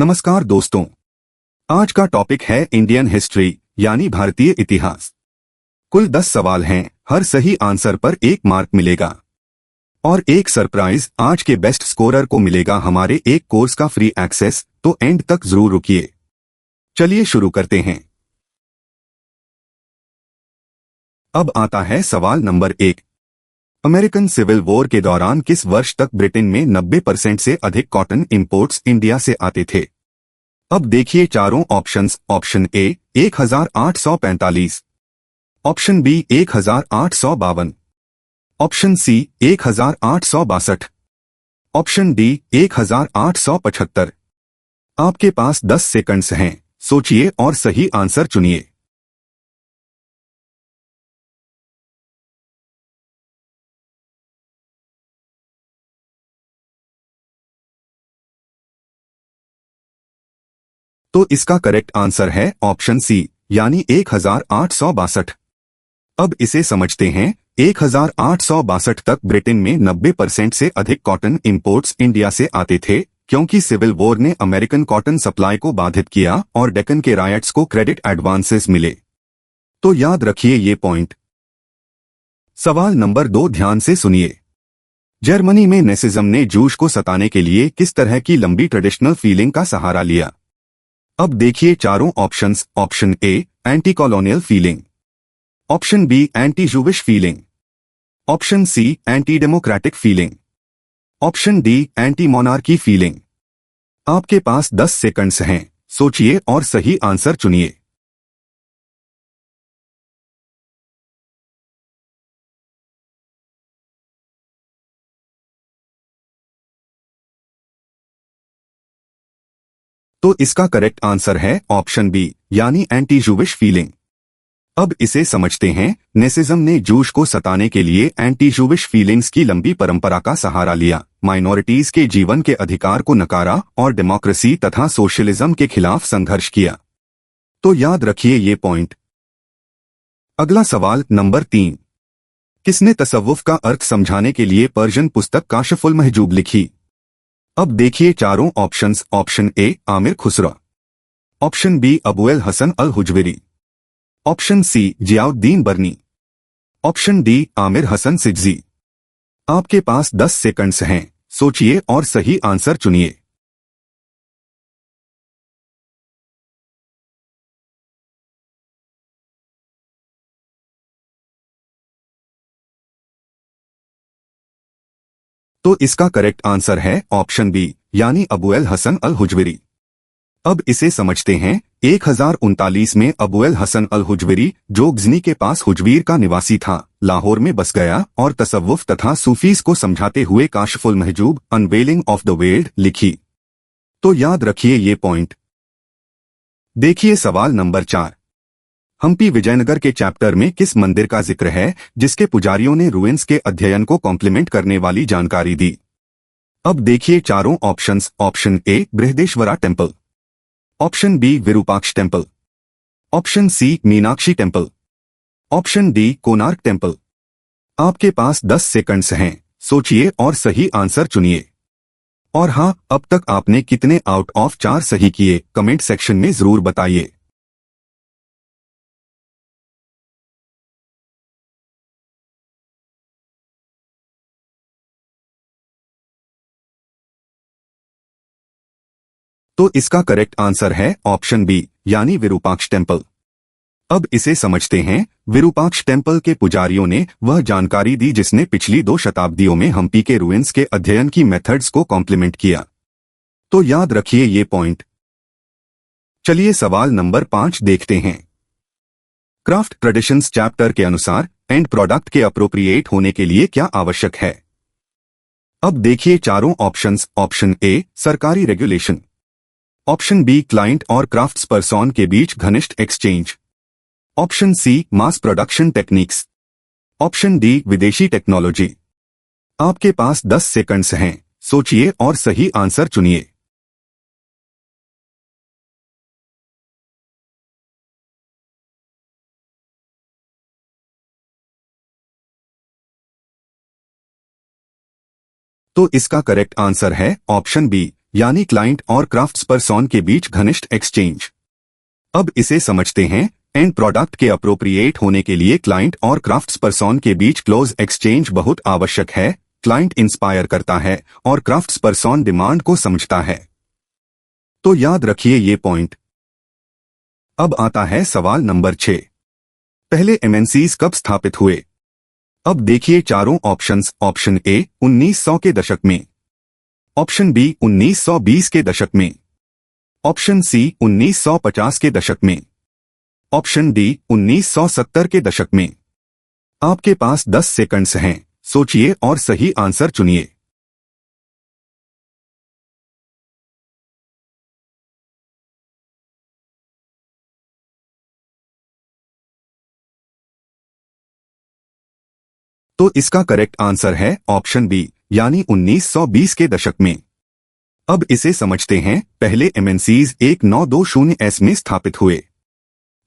नमस्कार दोस्तों, आज का टॉपिक है इंडियन हिस्ट्री यानी भारतीय इतिहास। कुल 10 सवाल हैं, हर सही आंसर पर 1 मार्क मिलेगा और एक सरप्राइज आज के बेस्ट स्कोरर को मिलेगा हमारे एक कोर्स का फ्री एक्सेस, तो एंड तक जरूर रुकिए। चलिए शुरू करते हैं। अब आता है सवाल नंबर 1। अमेरिकन सिविल वॉर के दौरान किस वर्ष तक ब्रिटेन में 90% से अधिक कॉटन इंपोर्ट्स इंडिया से आते थे? अब देखिए चारों options. Option A 1845, option B 1852, option C 1862, option D 1875। आपके पास 10 सेकंड्स हैं, सोचिए और सही आंसर चुनिए। तो इसका करेक्ट आंसर है ऑप्शन सी यानी 1862। अब इसे समझते हैं। 1862 तक ब्रिटेन में 90% से अधिक कॉटन इंपोर्ट्स इंडिया से आते थे, क्योंकि सिविल वॉर ने अमेरिकन कॉटन सप्लाई को बाधित किया और डेक्कन के रायट्स को क्रेडिट एडवांसेस मिले। तो याद रखिए ये पॉइंट। सवाल नंबर 2 ध्यान से सुनिए। जर्मनी में नेसिज्म ने जूश को सताने के लिए किस तरह की लंबी ट्रेडिशनल फीलिंग का सहारा लिया? अब देखिए चारों options. Option A anti colonial feeling, option B anti Jewish feeling, option C anti democratic feeling, option D anti monarchy feeling. आपके पास 10 सेकंड्स हैं, सोचिए और सही आंसर चुनिए। तो इसका करेक्ट आंसर है ऑप्शन बी यानी एंटी जूविश फीलिंग। अब इसे समझते हैं। नेसिज्म ने जूश को सताने के लिए एंटी जूविश फीलिंग्स की लंबी परंपरा का सहारा लिया, माइनॉरिटीज के जीवन के अधिकार को नकारा और डेमोक्रेसी तथा सोशलिज्म के खिलाफ संघर्ष किया। तो याद रखिए ये पॉइंट। अगला सवाल नंबर 3। किसने तसव्वुफ का अर्थ समझाने के लिए पर्शियन पुस्तक काशिफुल महजूब लिखी? अब देखिए चारों options. Option A Amir Khusro, option B Abu al Hasan al Hujwiri, option C Ziauddin Barani, option D Amir Hasan Sijzi. आपके पास 10 सेकंड्स हैं, सोचिए और सही आंसर चुनिए। तो इसका करेक्ट आंसर है ऑप्शन बी यानी अबू अल हसन अल हुजविरी। अब इसे समझते हैं। 1039 में अबू अल हसन अल हुजविरी, जो गजनी के पास हुजवीर का निवासी था, लाहौर में बस गया और तसव्वुफ तथा सूफीज को समझाते हुए Kashful Mahjub unveiling of the veiled लिखी। तो याद रखिए ये पॉइंट। देखिए सवाल नंबर 4। हम्पी विजयनगर के चैप्टर में किस मंदिर का जिक्र है जिसके पुजारियों ने रुइंस के अध्ययन को कॉम्प्लीमेंट करने वाली जानकारी दी? अब देखिए चारों options. Option A Brihadeshwara temple, option B Virupaksha temple, option C Meenakshi temple, option D Konark temple. आपके पास 10 सेकंड्स हैं, सोचिए और सही आंसर चुनिए। और हाँ, अब तक आपने कितने आउट ऑफ 4 सही किए कमेंट सेक्शन में जरूर बताइए। तो इसका करेक्ट आंसर है ऑप्शन बी यानी विरूपाक्ष टेम्पल। अब इसे समझते हैं। विरूपाक्ष टेम्पल के पुजारियों ने वह जानकारी दी जिसने पिछली 2 शताब्दियों में हम्पी के रुइंस के अध्ययन की मेथड्स को कॉम्प्लीमेंट किया। तो याद रखिए ये पॉइंट। चलिए सवाल नंबर 5 देखते हैं। क्राफ्ट ट्रेडिशंस चैप्टर के अनुसार एंड प्रोडक्ट के अप्रोप्रिएट होने के लिए क्या आवश्यक है? अब देखिए चारों ऑप्शंस। ऑप्शन ए सरकारी रेगुलेशन, ऑप्शन बी क्लाइंट और क्राफ्ट्स पर्सन के बीच घनिष्ठ exchange, option C mass production techniques, option D विदेशी टेक्नोलॉजी। आपके पास 10 सेकंड्स हैं, सोचिए और सही आंसर चुनिए। तो इसका करेक्ट आंसर है ऑप्शन बी यानी क्लाइंट और क्राफ्ट्सपर्सन के बीच घनिष्ठ एक्सचेंज। अब इसे समझते हैं। एंड प्रोडक्ट के अप्रोप्रिएट होने के लिए क्लाइंट और क्राफ्ट्सपर्सन के बीच क्लोज एक्सचेंज बहुत आवश्यक है। क्लाइंट इंस्पायर करता है और क्राफ्ट्सपर्सन डिमांड को समझता है। तो याद रखिए ये पॉइंट। अब आता है सवाल नंबर 6। पहले एमएनसीज कब स्थापित हुए? अब देखिए चारों ऑप्शंस। ऑप्शन ए 1900 के दशक में, ऑप्शन बी 1920 के दशक में, ऑप्शन सी 1950 के दशक में, ऑप्शन डी 1970 के दशक में। आपके पास 10 सेकंड्स हैं, सोचिए और सही आंसर चुनिए। तो इसका करेक्ट आंसर है ऑप्शन बी, यानी 1920 के दशक में। अब इसे समझते हैं। पहले एमएनसीज 1920S में स्थापित हुए,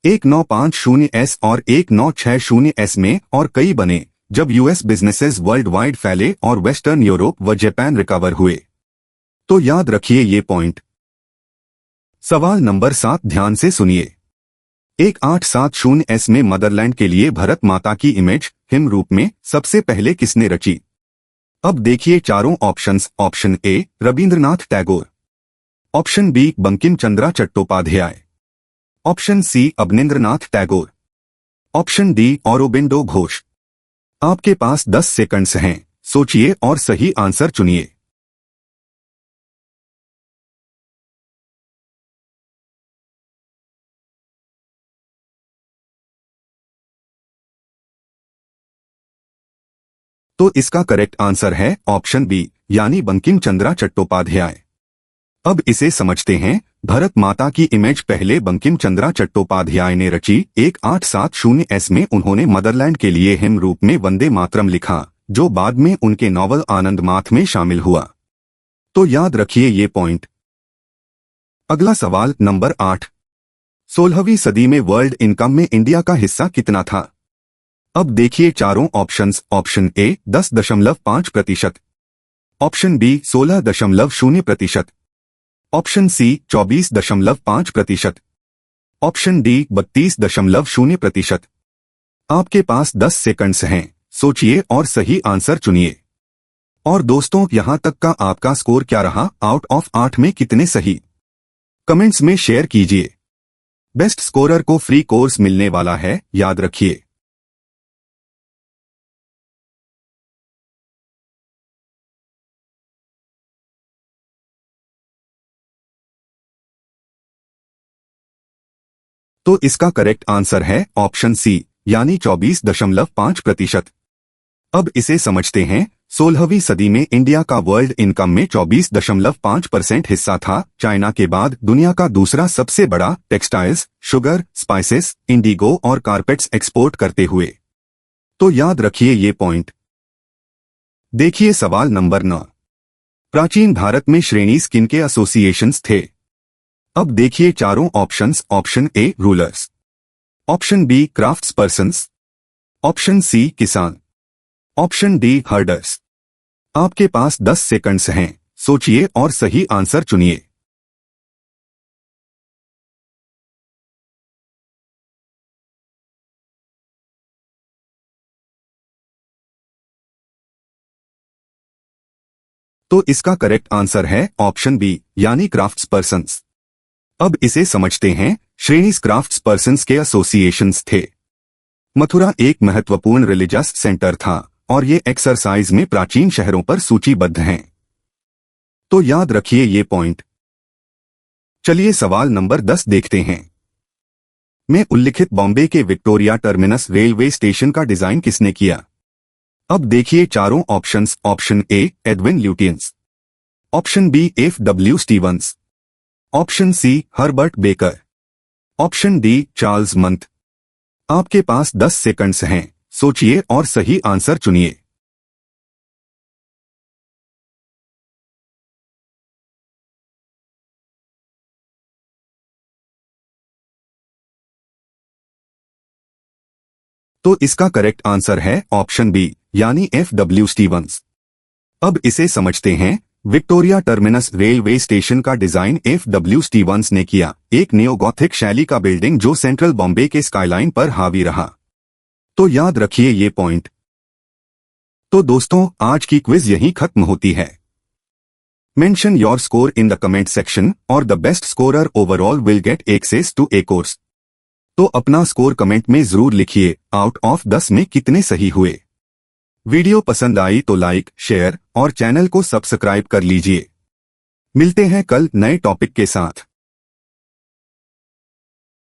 1950S और 1960S में, और कई बने जब यूएस बिजनेसेस वर्ल्ड वाइड फैले और वेस्टर्न यूरोप व जापान रिकवर हुए। तो याद रखिए ये पॉइंट। सवाल नंबर 7 ध्यान से सुनिए। 1870S में मदरलैंड के लिए भारत माता की इमेज हिम रूप में सबसे पहले किसने रची? अब देखिए चारों options. Option A Rabindranath Tagore, option B Bankim Chandra Chattopadhyay, option C Abanindranath Tagore, option D Aurobindo Ghosh. आपके पास 10 सेकंड्स हैं, सोचिए और सही आंसर चुनिए। तो इसका करेक्ट आंसर है ऑप्शन बी, यानी बंकिम चंद्रा चट्टोपाध्याय। अब इसे समझते हैं। भारत माता की इमेज पहले बंकिम चंद्रा चट्टोपाध्याय ने रची। 1870S में उन्होंने मदरलैंड के लिए हिम रूप में वंदे मातरम लिखा, जो बाद में उनके नॉवल आनंद माथ में शामिल हुआ। तो याद रखिए ये पॉइंट। अगला सवाल नंबर 8। 16वीं सदी में वर्ल्ड इनकम में इंडिया का हिस्सा कितना था? अब देखिए चारों options. Option A 10.5%, option B 16.0%, option C 24.5%, option D 32.0%। आपके पास 10 सेकंड्स हैं, सोचिए और सही आंसर चुनिए। और दोस्तों, यहां तक का आपका स्कोर क्या रहा? आउट ऑफ 8 में कितने सही? कमेंट्स में शेयर कीजिए। बेस्ट स्कोरर को फ्री कोर्स मिलने वाला है, याद रखिए। तो इसका करेक्ट आंसर है ऑप्शन सी, यानी 24.5%। अब इसे समझते हैं। 16वीं सदी में इंडिया का वर्ल्ड इनकम में 24.5% हिस्सा था। चाइना के बाद दुनिया का दूसरा सबसे बड़ा टेक्सटाइल्स, शुगर, स्पाइसेस, इंडिगो और कारपेट्स एक्सपोर्ट करते हुए। तो याद रखिए ये पॉइंट। देखिए सवाल नंबर 9। प्राचीन भारत में श्रेणीज किनके एसोसिएशंस थे? अब देखिए चारों options. Option A rulers, option B crafts persons, option C किसान, ऑप्शन डी हर्डर्स। आपके पास 10 सेकंड्स हैं, सोचिए और सही आंसर चुनिए। तो इसका करेक्ट आंसर है ऑप्शन बी, यानी क्राफ्ट्स पर्सन्स। अब इसे समझते हैं। श्रेणीज क्राफ्ट्स पर्सन्स के एसोसिएशंस थे। मथुरा एक महत्वपूर्ण रिलीजियस सेंटर था और ये एक्सरसाइज में प्राचीन शहरों पर सूचीबद्ध हैं। तो याद रखिए ये पॉइंट। चलिए सवाल नंबर 10 देखते हैं। में उल्लिखित बॉम्बे के विक्टोरिया टर्मिनस रेलवे स्टेशन का डिजाइन किसने किया? अब देखिए चारों options. Option A Edwin Lutyens, option B F.W. Stevens, option C Herbert Baker, option D Charles Mant. आपके पास 10 सेकंड्स हैं, सोचिए और सही आंसर चुनिए। तो इसका करेक्ट आंसर है ऑप्शन बी, यानी F.W. स्टीवंस। अब इसे समझते हैं। विक्टोरिया टर्मिनस रेलवे स्टेशन का डिजाइन F.W. स्टीवंस ने किया, एक नियोगॉथिक शैली का बिल्डिंग जो सेंट्रल बॉम्बे के स्काईलाइन पर हावी रहा। तो याद रखिए ये पॉइंट। तो दोस्तों, आज की क्विज यहीं खत्म होती है। Mention your score in the comment section और the best scorer overall will get access to a course. तो अपना स्कोर कमेंट में जरूर लिखिए, आउट ऑफ 10 में कितने सही हुए। वीडियो पसंद आई तो लाइक, शेयर और चैनल को सब्सक्राइब कर लीजिए। मिलते हैं कल नए टॉपिक के साथ।